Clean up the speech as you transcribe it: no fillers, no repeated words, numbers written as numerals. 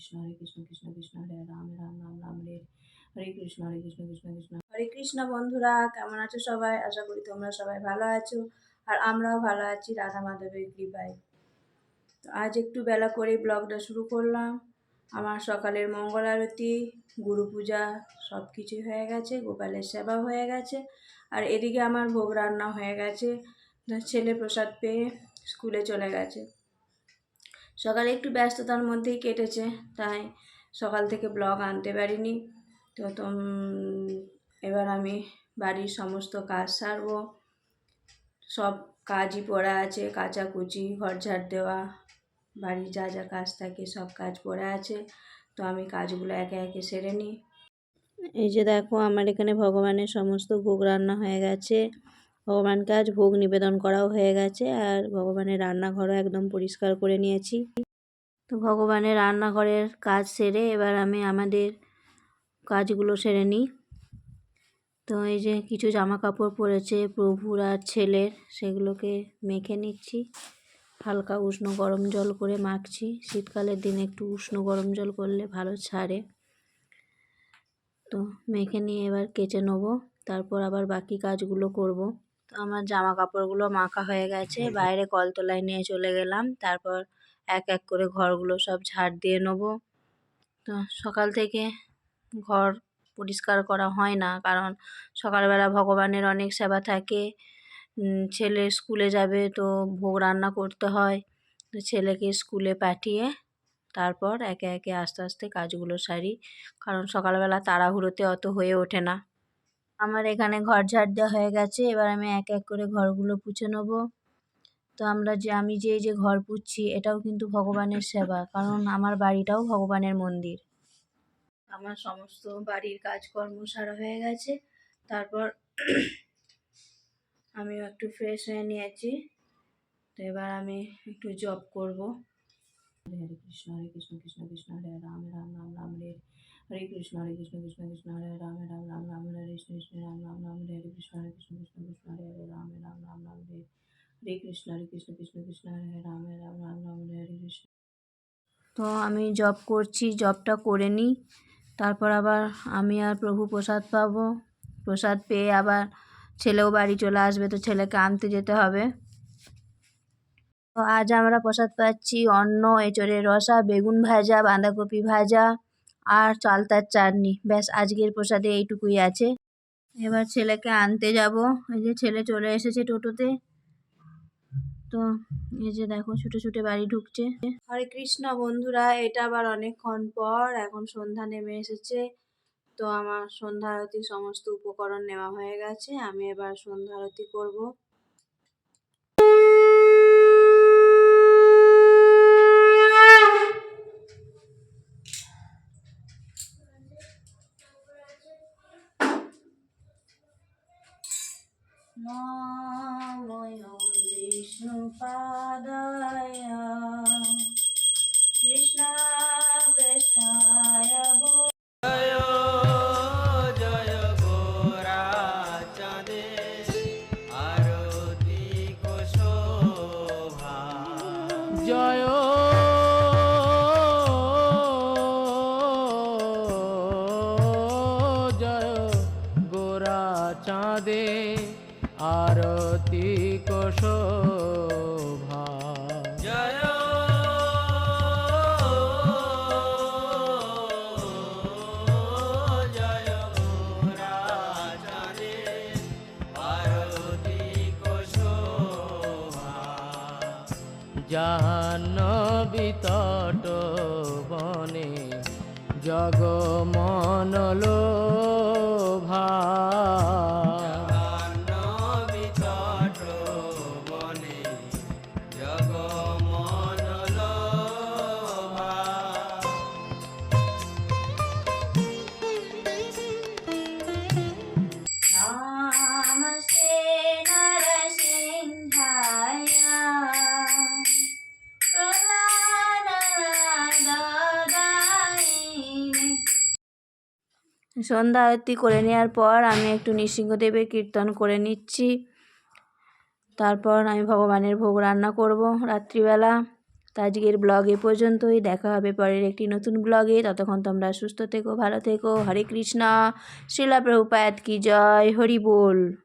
কৃষ্ণ কৃষ্ণ কৃষ্ণ হরে রাম রাম রাম রাম হরে হরে কৃষ্ণ কৃষ্ণ কৃষ্ণ হরে কৃষ্ণ। বন্ধুরা কেমন আছো সবাই? আশা করি তোমরা সবাই ভালো আছো, আর আমরাও ভালো আছি রাধা মাধবের কৃপায়। তো আজ একটু বেলা করে ব্লগটা শুরু করলাম। আমার সকালের মঙ্গল আরতি, গুরু পূজা সব কিছুই হয়ে গেছে, গোপালের সেবা হয়ে গেছে, আর এদিকে আমার ভোগ রান্না হয়ে গেছে। ছেলে প্রসাদ পেয়ে স্কুলে চলে গেছে। সকালে একটু ব্যস্ততার মধ্যেই কেটেছে, তাই সকাল থেকে ব্লগ আনতে পারিনি। তো এবার আমি বাড়ির সমস্ত কাজ সারবো। সব কাজই পড়ে আছে, কাচাকুচি, ঘর ঝাড় দেওয়া, বাড়ির যা যা কাজ থাকে সব কাজ পড়ে আছে। তো আমি কাজগুলো একে একে সেরে নিই। এই যে দেখো, আমার এখানে ভগবানের সমস্ত ভোগ রান্না হয়ে গেছে। ভগবানকে আজ ভোগ নিবেদন করাও হয়ে গেছে, আর ভগবানের রান্নাঘরও একদম পরিষ্কার করে নিয়েছি। তো ভগবানের রান্নাঘরের কাজ সেরে এবার আমি আমাদের কাজগুলো সেরে নিই। তো এই যে কিছু জামা কাপড় পরেছে প্রভুর আর ছেলের, সেগুলোকে মেখে নিচ্ছি। হালকা উষ্ণ গরম জল করে মাখছি। শীতকালের দিনে একটু উষ্ণ গরম জল করলে ভালো ছাড়ে। তো মেখে নিয়ে এবার কেচে নেবো, তারপর আবার বাকি কাজগুলো করব। তো আমার জামা কাপড়গুলো মাখা হয়ে গেছে, বাইরে কলতলায় নিয়ে চলে গেলাম। তারপর এক এক করে ঘরগুলো সব ঝাড় দিয়ে নেবো। তো সকাল থেকে ঘর পরিষ্কার করা হয় না, কারণ সকালবেলা ভগবানের অনেক সেবা থাকে। ছেলে স্কুলে যাবে, তো ভোগ রান্না করতে হয়। তো ছেলেকে স্কুলে পাঠিয়ে তারপর একে একে আস্তে আস্তে কাজগুলো সারি, কারণ সকালবেলা তাড়াহুড়োতে অত হয়ে ওঠে না। আমার এখানে ঘর ঝাড় দেওয়া হয়ে গেছে, এবার আমি এক এক করে ঘরগুলো পুছে নেব। তো আমি যে ঘর পুছছি এটাও কিন্তু ভগবানের সেবা, কারণ আমার বাড়িটাও ভগবানের মন্দির। আমার সমস্ত বাড়ির কাজকর্ম সারা হয়ে গেছে। তারপর আমিও একটু ফ্রেশ হয়ে নিয়েছি। তো এবার আমি একটু জব করব। হরে কৃষ্ণ কৃষ্ণ কৃষ্ণ হরে রাম রাম রাম রাম হরে হরে কৃষ্ণ কৃষ্ণ কৃষ্ণ হরে রাম রাম রাম রাম হরে কৃষ্ণ কৃষ্ণ রাম রাম রাম হরে হরে কৃষ্ণ কৃষ্ণ কৃষ্ণ হরে রাম রাম রাম রাম হরে হরে কৃষ্ণ কৃষ্ণ হরে রাম রাম রাম রাম হরে হরে কৃষ্ণ। তো আমি জব করছি, জবটা করে নিই, তারপর আবার আমি আর প্রভু প্রসাদ পাবো। প্রসাদ পেয়ে আবার ছেলেও বাড়ি চলে আসবে, তো ছেলেকে আনতে যেতে হবে। তো আজ আমরা প্রসাদ পাচ্ছি অন্ন, এঁচড়ের রসা, বেগুন ভাজা, বাঁধাকপি ভাজা আর চালতার চাটনি। ব্যাস, আজকের প্রসাদে এইটুকুই আছে। এবার ছেলেকে আনতে যাব। এই যে ছেলে চলে এসেছে টোটোতে। তো এই যে দেখো ছুটে ছুটে বাড়ি ঢুকছে। হরে কৃষ্ণ বন্ধুরা, এটা আবার অনেকক্ষণ পর, এখন সন্ধ্যা নেমে এসেছে। তো আমার সন্ধ্যা আরতির সমস্ত উপকরণ নেওয়া হয়ে গেছে, আমি এবার সন্ধ্যা আরতি করব। নমো বিষ্ণুপাদায় কৃষ্ণ পৃষ্ঠায় জয় জয় গোরা চাঁদে আরতি কোশোভা জয় জয় গোরা চাঁদে আরতি কোশোভা জয় জয় গোরা চাঁদে আরতি কোশোভা জাহ্নবী তট বনে জগমনলোভা জাহ্নবী তট বনে জগমনলোভা নমস্তে নরসিংহায় সন্ধ্যা আরতি করে নেওয়ার পর আমি একটু নৃসিংহদেবের কীর্তন করে নিচ্ছি। তারপর আমি ভগবানের ভোগ রান্না করব রাত্রিবেলা। তো আজকের ব্লগ এ পর্যন্তই, দেখা হবে পরের একটি নতুন ব্লগে। ততক্ষণ তোমরা সুস্থ থেকো, ভালো থেকো। হরে কৃষ্ণা। শ্রীলা প্রভুপাদ কি জয়। হরি বল।